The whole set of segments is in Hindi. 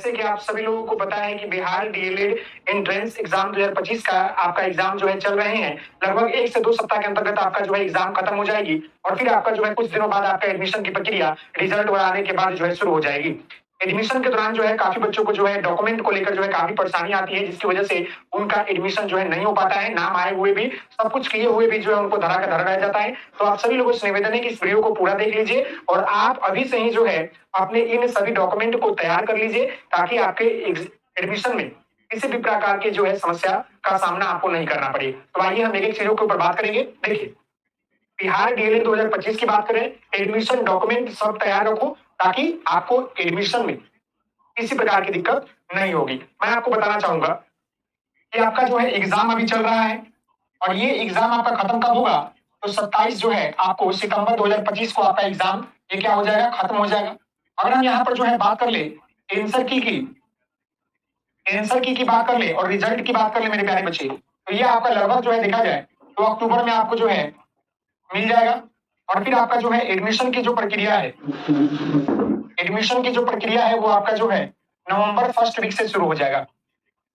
जैसे कि आप सभी लोगों को पता है कि बिहार डीएलएड एंट्रेंस एग्जाम 2025 का आपका एग्जाम जो है चल रहे हैं। लगभग 1 से 2 सप्ताह के अंतर्गत आपका जो है एग्जाम खत्म हो जाएगी और फिर आपका जो है कुछ दिनों बाद आपका एडमिशन की प्रक्रिया रिजल्ट आने के बाद जो है शुरू हो जाएगी। एडमिशन के दौरान जो है काफी बच्चों को जो है डॉक्यूमेंट को लेकर जो है काफी परेशानी आती है, जिसकी वजह से उनका एडमिशन जो है नहीं हो पाता है। नाम आए हुए भी, सब कुछ किए हुए भी जो है उनको धरा का धरा रह जाता है। तो आप सभी लोगों से निवेदन है कि इस वीडियो को पूरा देख लीजिए और आप अभी से ही जो है अपने इन सभी डॉक्यूमेंट को तैयार कर लीजिए, ताकि आपके एडमिशन में किसी भी प्रकार की जो है समस्या का सामना आपको नहीं करना पड़े। तो आइए हम एक एक चीजों के ऊपर बात करेंगे। देखिए, बिहार डीएलएड 2025 की बात करें, एडमिशन डॉक्यूमेंट सब तैयार रखो ताकि आपको एडमिशन में किसी प्रकार की दिक्कत नहीं होगी। मैं आपको बताना चाहूंगा कि आपका जो है एग्जाम अभी चल रहा है और ये एग्जाम आपका खत्म कब होगा, तो 27 जो है आपको सितंबर 2025 को आपका एग्जाम ये क्या हो जाएगा, खत्म हो जाएगा। अगर हम यहाँ पर जो है बात कर ले आंसर की बात कर ले और रिजल्ट की बात कर ले मेरे प्यारे बच्चे, तो ये आपका लगभग जो है देखा जाए तो अक्टूबर में आपको जो है मिल जाएगा। और फिर आपका जो है एडमिशन की जो प्रक्रिया है वो आपका जो है नवंबर फर्स्ट वीक से शुरू हो जाएगा।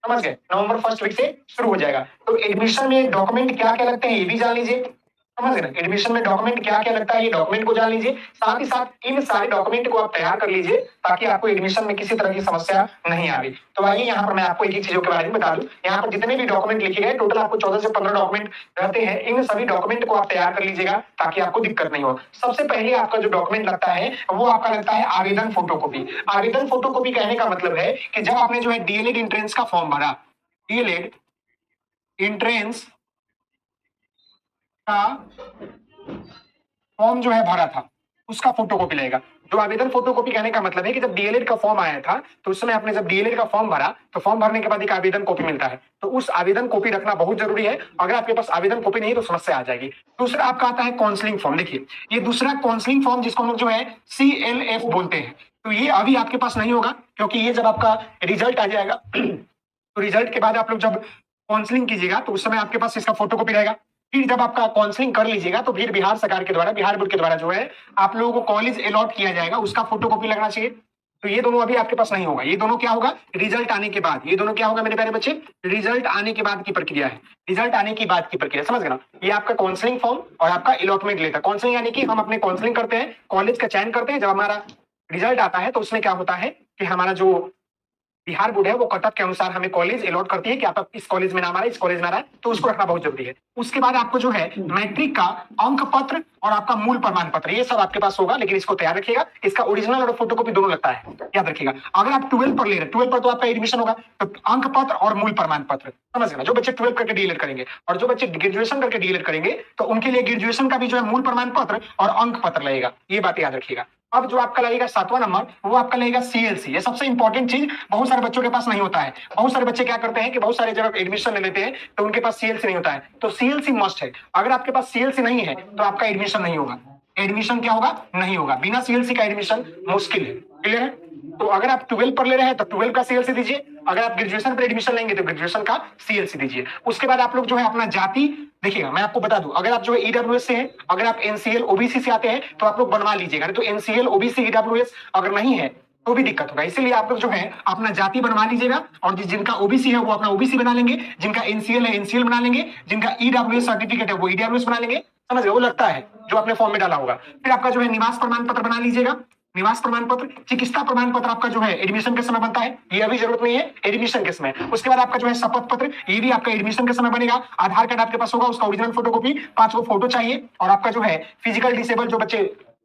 समझ गए, नवंबर फर्स्ट वीक से शुरू हो जाएगा। तो एडमिशन में डॉक्यूमेंट क्या क्या लगते हैं ये भी जान लीजिए। समझ गए, एडमिशन में डॉक्यूमेंट क्या क्या लगता है ये डॉक्यूमेंट को जान लीजिए। साथ ही साथ इन सारे डॉक्यूमेंट को आप तैयार कर लीजिए ताकि आपको एडमिशन में किसी तरह की समस्या नहीं आवे। तो आइए यहाँ पर मैं आपको एक ही चीजों के बारे में बता दूं। यहाँ पर जितने भी डॉक्यूमेंट लिखे गए, टोटल आपको 14 से 15 डॉक्यूमेंट रहते हैं। इन सभी डॉक्यूमेंट को आप तैयार कर लीजिएगा ताकि आपको दिक्कत नहीं हो। सबसे पहले आपका जो डॉक्यूमेंट लगता है वो आपका लगता है आवेदन फोटोकॉपी। आवेदन फोटोकॉपी कहने का मतलब है कि जब आपने जो है डीएलएड एंट्रेंस का फॉर्म भरा, डीएलएड एंट्रेंस का फॉर्म जो है भरा था उसका फोटोकॉपी लगेगा। जो आवेदन फोटोकॉपी कहने का मतलब है कि जब डीएलएड का फॉर्म आया था तो उस समय आपने जब डीएलएड का फॉर्म भरा तो फॉर्म भरने के बाद एक आवेदन कॉपी मिलता है, तो उस आवेदन कॉपी रखना बहुत जरूरी है। अगर आपके पास आवेदन कॉपी नहीं तो समस्या आ जाएगी। दूसरा आपका आता है काउंसलिंग फॉर्म। देखिए, ये दूसरा काउंसलिंग फॉर्म जिसको हम लोग जो है CLF बोलते हैं, तो ये अभी आपके पास नहीं होगा क्योंकि ये जब आपका रिजल्ट आ जाएगा तो रिजल्ट के बाद आप लोग जब काउंसलिंग कीजिएगा तो उस समय आपके पास इसका फोटोकॉपी रहेगा। फिर जब आपका काउंसलिंग कर लीजिएगा तो फिर बिहार सरकार के द्वारा, बिहार बोर्ड के द्वारा जो है आप लोगों को कॉलेज अलॉट किया जाएगा, उसका फोटोकॉपी लगना चाहिए। तो ये दोनों अभी आपके पास नहीं होगा। ये दोनों क्या होगा, रिजल्ट आने के बाद। ये दोनों क्या होगा मेरे प्यारे बच्चे, रिजल्ट आने के बाद की प्रक्रिया है। रिजल्ट आने की बाद की प्रक्रिया, समझ गए ना। ये आपका काउंसलिंग फॉर्म और आपका अलॉटमेंट लेटर। काउंसलिंग यानी कि हम अपने काउंसलिंग करते हैं, कॉलेज का चयन करते हैं। जब हमारा रिजल्ट आता है तो उसमें क्या होता है कि हमारा जो बिहार बोर्ड है वो कटअप के अनुसार हमें कॉलेज अलॉट करती है कि आप इस कॉलेज में नाम आ रहा है, इस कॉलेज में आ रहा है, तो उसको रखना बहुत जरूरी है। उसके बाद आपको जो है मैट्रिक का अंक पत्र और आपका मूल प्रमाण पत्र ये सब आपके पास होगा, लेकिन इसको तैयार रखिएगा। इसका ओरिजिनल और फोटोकॉपी दोनों लगता है, याद रखिएगा। अगर आप 12 पर ले रहे, 12 पर तो आपका एडमिशन होगा, तो अंक पत्र और मूल प्रमाण पत्र, समझ गए ना। जो बच्चे 12 करके डीएलएड करेंगे और जो बच्चे ग्रेजुएशन करके डीएलएड करेंगे तो उनके लिए ग्रेजुएशन का भी जो है मूल प्रमाण पत्र और अंक पत्र लगेगा, ये बात याद रखिएगा। अब जो आपका लगेगा 7वां नंबर, वो आपका लगेगा CLC। ये सबसे इंपॉर्टेंट चीज बहुत सारे बच्चों के पास नहीं होता है। बहुत सारे बच्चे क्या करते हैं कि बहुत सारे जब एडमिशन ले लेते हैं तो उनके पास CLC नहीं होता है, तो CLC मस्ट है। अगर आपके पास CLC नहीं है तो आपका एडमिशन नहीं होगा। एडमिशन क्या होगा, नहीं होगा। बिना CLC का एडमिशन मुश्किल है। क्लियर है। तो अगर आप 12 पर ले रहे हैं तो 12 का CLC दीजिए। अगर आप ग्रेजुएशन पर एडमिशन लेंगे तो ग्रेजुएशन का CLC दीजिए। उसके बाद आप लोग जो है अपना जाति, देखिएगा मैं आपको बता दूं, अगर आप जो है EWS से हैं, अगर आप NCL OBC से आते हैं तो आप लोग बनवा लीजिएगा। नहीं तो NCL OBC EWS अगर नहीं है तो भी दिक्कत होगा। इसीलिए आप लोग जो है अपना जाति बनवा लीजिएगा और जिनका OBC है वो अपना OBC बना लेंगे, जिनका NCL है NCL बना लेंगे, जिनका EWS सर्टिफिकेट है वो EWS बना लेंगे। समझ गए, वो लगता है जो आपने फॉर्म में डाला होगा। फिर आपका जो है निवास प्रमाण पत्र बना लीजिएगा। निवास प्रमाण पत्र, चिकित्सा प्रमाण पत्र आपका जो है एडमिशन के समय बनता है, ये अभी जरूरत नहीं है, एडमिशन के समय। उसके बाद आपका जो है शपथ पत्र, ये भी आपका एडमिशन के समय बनेगा। आधार कार्ड आपके पास होगा, उसका ओरिजिनल फोटोकॉपी, 5 गो फोटो चाहिए। और आपका जो है फिजिकल डिसेबल, जो बच्चे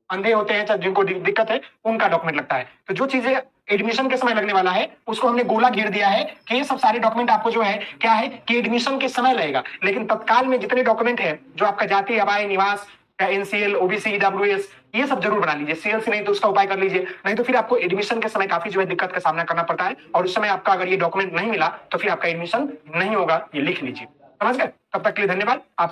अंधे होते हैं, जिनको दिक्कत है, उनका डॉक्यूमेंट लगता है। तो जो चीजें एडमिशन के समय लगने वाला है उसको हमने गोला घेर दिया है कि ये सब सारे डॉक्यूमेंट आपको जो है क्या है कि एडमिशन के समय लगेगा। लेकिन तत्काल में जितने डॉक्यूमेंट है, जो आपका जाति, आवास, निवास, NCL OBC EWS, ये सब जरूर बना लीजिए। CLC नहीं तो उसका उपाय कर लीजिए, नहीं तो फिर आपको एडमिशन के समय काफी जो है दिक्कत का सामना करना पड़ता है। और उस समय आपका अगर ये डॉक्यूमेंट नहीं मिला तो फिर आपका एडमिशन नहीं होगा, ये लिख लीजिए। समझ गए। तब तक के लिए धन्यवाद। आप